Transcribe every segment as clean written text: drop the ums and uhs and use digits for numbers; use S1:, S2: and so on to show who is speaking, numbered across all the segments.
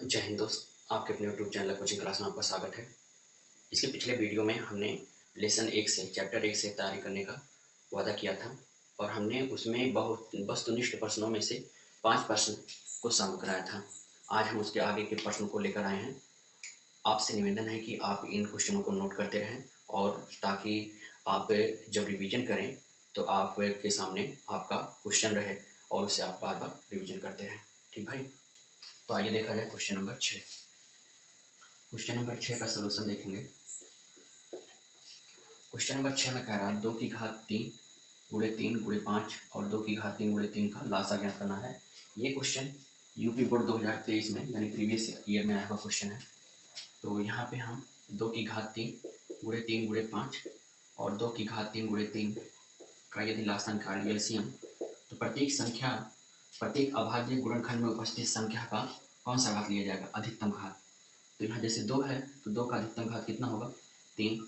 S1: जय हिंद दोस्त, आपके अपने यूट्यूब चैनल कोचिंग क्लास में आपका स्वागत है। इसके पिछले वीडियो में हमने लेसन 1 से चैप्टर 1 से तैयारी करने का वादा किया था और हमने उसमें बहुत वस्तुनिष्ठ प्रश्नों में से 5 प्रश्न को सॉल्व कराया था। आज हम उसके आगे के प्रश्नों को लेकर आए हैं। आपसे निवेदन है कि आप इन क्वेश्चनों को नोट करते रहें और ताकि आप जब रिवीजन करें तो आपके सामने आपका क्वेश्चन रहे और उसे आप बार-बार रिवीजन करते रहें। ठीक भाई? तो आइए देखा जाए क्वेश्चन नंबर 6। क्वेश्चन नंबर 6 का सलूशन देखेंगे। क्वेश्चन नंबर 6 में कह रहा है 2 की घात 3 गुणे 3 गुणे 5 और 2 की घात 3 गुणे 3 का लासा ज्ञात करना है। ये क्वेश्चन यूपी बोर्ड 2023 में यानी प्रीवियस ईयर में आया हुआ क्वेश्चन है। तो यहाँ पे हम 2 की घात 3 गुणे 5 और 2 की घात 3 गुणे 3 का यदि लासा निकालें एलसीएम तो प्रत्येक अभाज्य गुणनखंड में उपस्थित संख्या का कौन सा घात लिया जाएगा? अधिकतम घात। तो यहाँ जैसे 2 है तो 2 का अधिकतम घात कितना होगा? 3।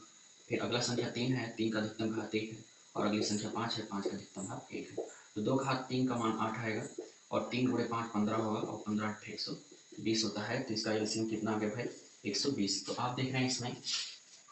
S1: फिर अगला संख्या 3 है, 3 का अधिकतम घात 1 है और अगली संख्या 5 है, 5 का अधिकतम घात 1 है। तो 2 घात 3 का मान 8 आएगा और 3 गुणे 5 15 होगा और 15 8 120 होता है। तो इसका एलसीएम कितना आ गया भाई? 120। तो आप देख रहे हैं इसमें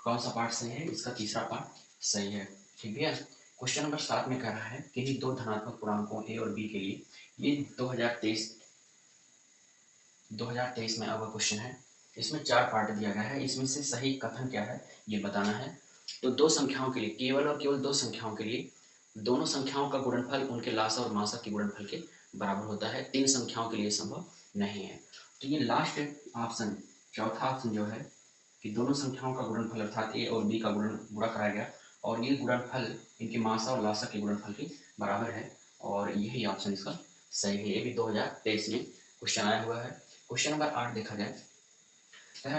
S1: कौन सा पार्ट सही है? इसका तीसरा पार्ट सही है। ठीक है। क्वेश्चन नंबर 7 में कह रहा है कि दो धनात्मक पूर्णांकों ए और बी के लिए ये 2023 में अब क्वेश्चन है। इसमें 4 पार्ट दिया गया है। इसमें से सही कथन क्या है ये बताना है। तो दो संख्याओं के लिए केवल और केवल दो संख्याओं के लिए दोनों संख्याओं का गुणनफल उनके लासा और मासा के गुणनफल के बराबर होता है। 3 संख्याओं के लिए संभव नहीं है। तो ये लास्ट ऑप्शन, चौथा ऑप्शन जो है कि दोनों संख्याओं का गुणनफल अर्थात ए और बी का गुणा कराया गया और ये गुणनफल इनके मासा और लासा के गुणनफल के बराबर है और यही ऑप्शन इसका सही है। ये भी 2023 में क्वेश्चन आया हुआ है। क्वेश्चन नंबर 8 देखा जाए।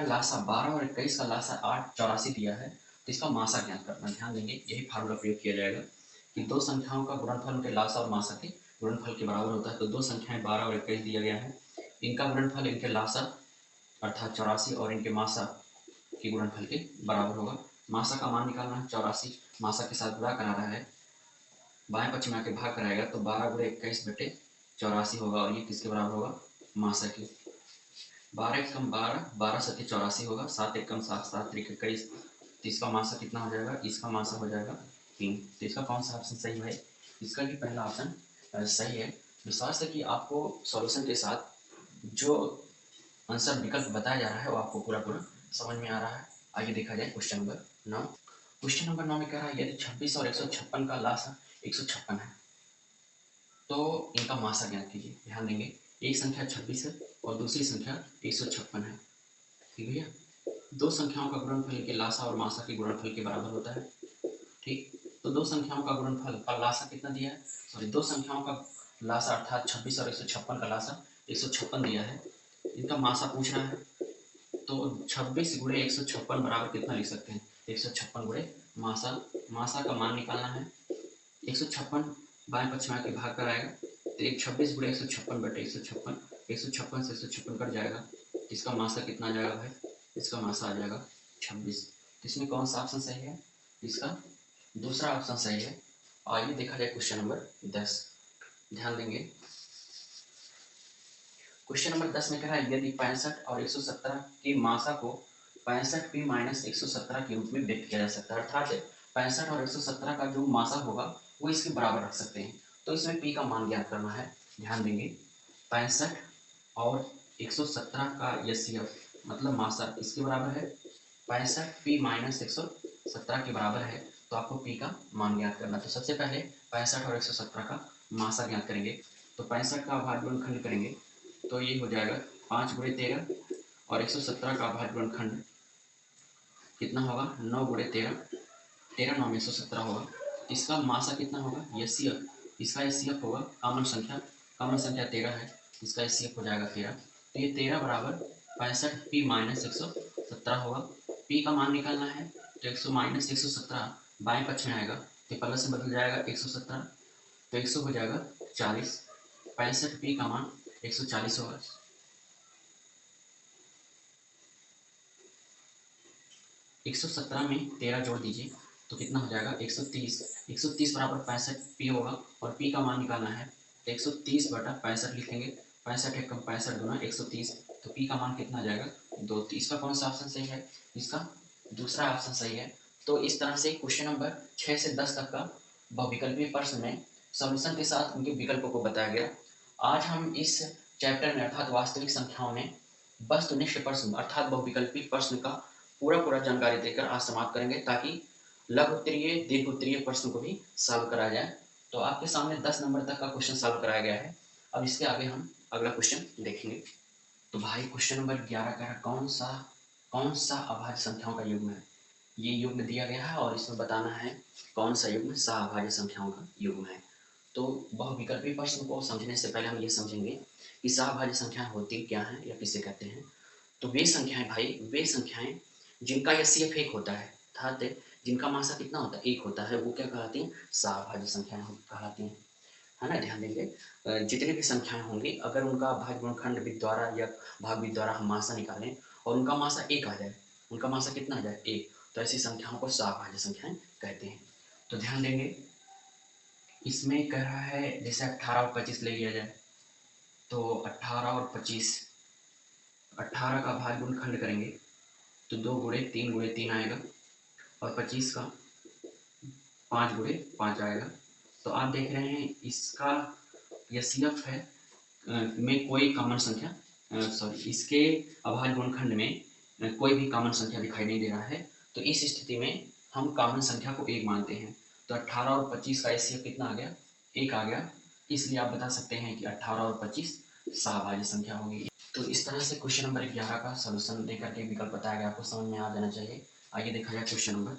S1: लासा 12 और 21 का लासा 8 84 दिया है तो इसका मासा ज्ञात करना। ध्यान देंगे यही फार्मूला प्रयोग किया जाएगा कि दो संख्याओं का गुणनफल उनके लासा और मासा के गुणनफल के बराबर होता है। तो दो संख्याएं 12 और 21 दिया गया है, इनका गुणनफल इनके लासा अर्थात 84 और इनके मासा के गुणनफल के बराबर होगा। मासा का मान निकालना है 84, मासा के साथ गुणा करा रहा है, बाएं पक्ष में आके भाग कराएगा तो 12 गुणे 21 बटे 84 होगा और ये किसके बराबर होगा? मासा के। 12 एकम 12, 12 सत्य 84 होगा, 7 एकम 7, 7 त्रिक 21। तो इसका मासा कितना हो जाएगा? इसका मासा हो जाएगा 3। तो इसका कौन सा ऑप्शन सही है? इसका भी पहला ऑप्शन सही है। विश्वास है कि आपको सॉल्यूशन के साथ जो आंसर विकल्प बताया जा रहा है वो आपको पूरा समझ में आ रहा है। आइए देखा जाए क्वेश्चन नंबर 9। क्वेश्चन नंबर 9 में कह रहा है यदि 26 और 156 का लासा 156 है तो इनका मासा ज्ञात कीजिए। ध्यान देंगे एक संख्या 26 है और दूसरी संख्या 156 है। ठीक है भैया, दो संख्याओं का गुणनफल इनके लासा और मासा के गुणनफल के बराबर होता है। ठीक, तो दो संख्याओं का गुणनफल का लासा कितना दिया है? सॉरी, दो संख्याओं का लासा अर्थात 26 और 156 का लासा 156 दिया है, इनका मासा पूछ रहा है। तो 26 गुणे 156 बराबर कितना लिख सकते हैं? 156 गुणे मासा। मासा का मान निकालना है 156, बाएं पक्ष में आके भाग कर आएगा तो एक 26 गुणे 156 बटे 156, 156 से 156 कट जाएगा। इसका मासा कितना आ जाएगा भाई? इसका मासा आ जाएगा 26। तो इसमें कौन सा ऑप्शन सही है? इसका दूसरा ऑप्शन सही है। आइए देखा जाए क्वेश्चन नंबर 10। ध्यान देंगे क्वेश्चन नंबर 10 में कह रहा है यदि 65 और 117 की मासा को 65p माइनस 117 के रूप में व्यक्त किया जा सकता है, अर्थात 65 और 117 का जो मासा होगा वो इसके बराबर रख सकते हैं। तो इसमें p का मान ज्ञात करना है। ध्यान देंगे 65 और 117 का एचसीएफ मतलब मासा इसके बराबर है। 65p माइनस 117 के बराबर है तो आपको p का मान ज्ञात करना। तो सबसे पहले 65 और 117 का मासा ज्ञात करेंगे। तो 65 का अभाज्य गुणनखंड करेंगे तो ये हो जाएगा 5 गुणे 13 और 117 का अभाज्य गुणनखंड कितना होगा? 9 गुणे 13, 13 9 में 117 होगा। इसका मासा कितना होगा? एचसीएफ, इसका एचसीएफ होगा कॉमन संख्या 13 है, इसका एचसीएफ हो जाएगा 13। तो ये 13 बराबर 65p माइनस 117 होगा। p का मान निकालना है तो 100 माइनस 117 बाएं पक्ष में आएगा तो प्लस से बदल जाएगा 117 तो 100 हो जाएगा 40। 65p का मान 140 होगा। 117 में 13 जोड़ दीजिए तो कितना हो जाएगा? 130। 130 बराबर 65p होगा और p का मान निकालना है तो 130 बटा 65 लिखेंगे। 65 एकम 65 गुना 130, तो पी का मान कितना आ जाएगा 2। तो इसका कौन सा ऑप्शन सही है? इसका दूसरा ऑप्शन सही है। तो इस तरह से क्वेश्चन नंबर 6 से 10 तक का बहुविकल्पीय प्रश्न में सॉल्यूशन के साथ उनके विकल्पों को बताया गया। आज हम इस चैप्टर में अर्थात वास्तविक संख्याओं में वस्तुनिष्ठ प्रश्न अर्थात बहुविकल्पीय प्रश्न का पूरा जानकारी देकर आज समाप्त करेंगे, ताकि लघु उत्तरीय दीर्घ उत्तरीय प्रश्न को भी सॉल्व कराया जाए। तो आपके सामने 10 नंबर तक का क्वेश्चन सॉल्व कराया गया है। अब इसके आगे हम अगला क्वेश्चन देखेंगे। तो भाई क्वेश्चन नंबर 11 का है कौन सा अभाज्य संख्याओं का युग्म है? ये युग्म दिया गया है और इसमें बताना है कौन सा युग्म सहअभाज्य संख्याओं का युग्म है। तो बहुविकल्पीय प्रश्न को समझने से पहले हम ये समझेंगे कि सहअभाज्य संख्याएं होती क्या हैं या किसे कहते हैं। तो वे संख्याएं भाई वे संख्याएं जिनका एचसीएफ 1 होता है, अर्थात जिनका मासा कितना होता है 1 होता है, वो क्या कहलाती हैं? सहअभाज्य संख्याएं कहलाती हैं, है ना। ध्यान देंगे जितनी भी संख्याएं होंगी अगर उनका भाज्य गुणनखंड विधि द्वारा या भाग विधि द्वारा हम मासा निकालें और उनका मासा 1 आ जाए, उनका मासा कितना आ जाए 1, तो ऐसी संख्याओं को सहअभाज्य संख्याएं कहते हैं। तो ध्यान देंगे इसमें कह रहा है जैसे 18 और 25 ले लिया जाए, तो 18 और 25, 18 का भाज्य गुणनखंड करेंगे तो 2 गुणे 3 आएगा और 25 का 5 गुणे 5 आएगा। तो आप देख रहे हैं इसका एचसीएफ है में कोई कॉमन संख्या इसके अभाज्य गुणनखंड में कोई भी कॉमन संख्या दिखाई नहीं दे रहा है। तो इस स्थिति में हम कॉमन संख्या को 1 मानते हैं। तो 18 और 25 का एचसीएफ कितना आ गया? 1 आ गया। इसलिए आप बता सकते हैं कि 18 और 25 सहअभाज्य संख्या होंगी। तो इस तरह से क्वेश्चन नंबर 11 का सॉल्यूशन देकर के विकल्प बताया गया, आपको समझ में आ जाना चाहिए। आइए देखा जाए क्वेश्चन नंबर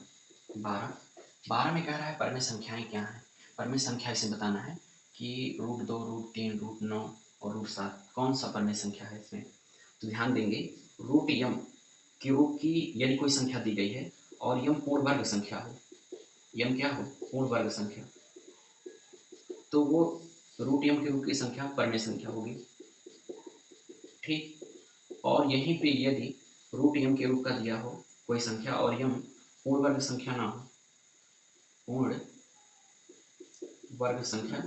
S1: 12 में कह रहा है परमेय संख्याएं क्या हैं? परमेय संख्या इसे बताना है कि √2, √3, √9 और √7 कौन सा परमेय संख्या है इसमें। तो ध्यान देंगे रूट यम की यदि कोई संख्या दी गई है और यम पूर्ण वर्ग संख्या हो, यम क्या हो? पूर्ण वर्ग संख्या, तो वो रूट यम के रूप की संख्या परमेय संख्या होगी, ठीक। और यहीं पे यदि रूट यम के रूप का दिया हो कोई संख्या और यम पूर्ण वर्ग संख्या ना हो, पूर्ण वर्ग संख्या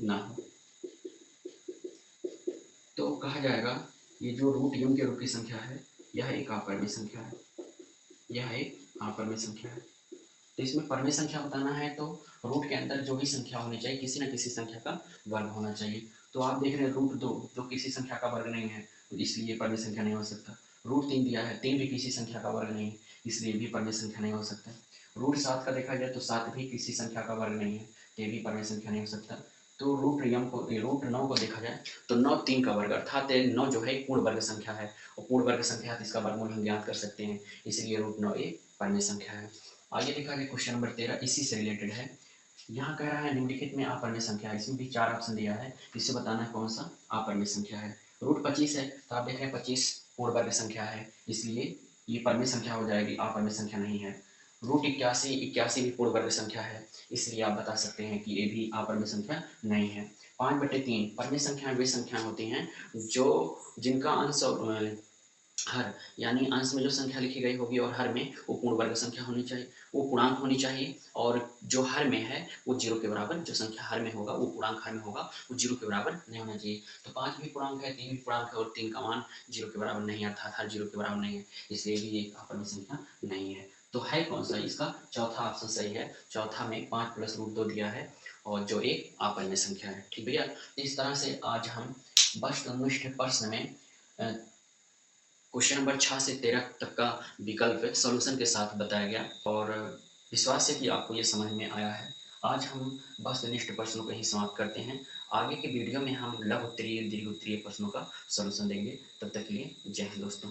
S1: ना हो, तो कहा जाएगा ये जो रूट यम के रूप की संख्या है यह एक अपरमेय संख्या है, यह एक अपरमेय संख्या है। तो इसमें परमेय संख्या बताना है तो रूट के अंदर जो भी संख्या होनी चाहिए किसी न किसी संख्या का वर्ग होना चाहिए। तो आप देख रहे हैं √2 जो किसी संख्या का वर्ग नहीं है, तो इसलिए परमेय संख्या नहीं हो सकता। √3 दिया है, 3 भी किसी संख्या का वर्ग नहीं है, इसलिए भी परमेय संख्या नहीं हो सकता। √7 का देखा जाए तो 7 भी किसी संख्या का वर्ग नहीं है, तो ये भी परमेय संख्या नहीं हो सकता। तो √9 को देखा जाए तो 9 3 का वर्ग, अर्थात 9 जो है पूर्ण वर्ग संख्या है और पूर्ण वर्ग संख्या है इसका वर्गमूल हम ज्ञात कर सकते हैं, इसलिए √9 एक परमेय संख्या है। आगे देखा जाए क्वेश्चन नंबर 13 इसी से रिलेटेड है। यहाँ कह रहा है निम्नलिखित में अपरमेय संख्या है, इसमें भी 4 ऑप्शन दिया है, इसे बताना है कौन सा अपरमेय संख्या है। √25 है, तो आप देख रहे हैं 25 पूर्ण वर्ग संख्या है, इसलिए ये परमेय संख्या हो जाएगी, अपरमेय संख्या नहीं है। √81 भी पूर्ण वर्ग संख्या है, इसलिए आप बता सकते हैं कि ये भी अपरमेय संख्या नहीं है। 5/3 परमेय संख्याएं वे संख्याएं होती हैं जो जिनका अंश हर यानी अंश में जो संख्या लिखी गई होगी और हर में वो पूर्ण वर्ग संख्या होनी चाहिए, वो पूर्णांक होनी चाहिए, और जो हर में है वो 0 के बराबर, जो संख्या हर में होगा वो पूर्णांक हर में होगा वो 0 के बराबर नहीं होना चाहिए। तो 5 भी पूर्णांक है, 3 भी पूर्णांक है और 3 का मान 0 के बराबर नहीं है, अर्थात हर 0 के बराबर नहीं है, इसलिए भी एक अपरमेय संख्या नहीं है। तो है कौन सा? इसका चौथा ऑप्शन सही है। चौथा में 5 + √2 दिया है और जो एक अपरमेय संख्या है, ठीक भैया। इस तरह से आज हम वस्तुनिष्ठ प्रश्न में क्वेश्चन नंबर 6 से 13 तक का विकल्प सॉल्यूशन के साथ बताया गया और विश्वास है कि आपको ये समझ में आया है। आज हम वस्तुनिष्ठ प्रश्नों को ही समाप्त करते हैं। आगे के वीडियो में हम लघु उत्तरीय दीर्घ उत्तरीय प्रश्नों का सॉल्यूशन देंगे। तब तक के लिए जय हिंद दोस्तों।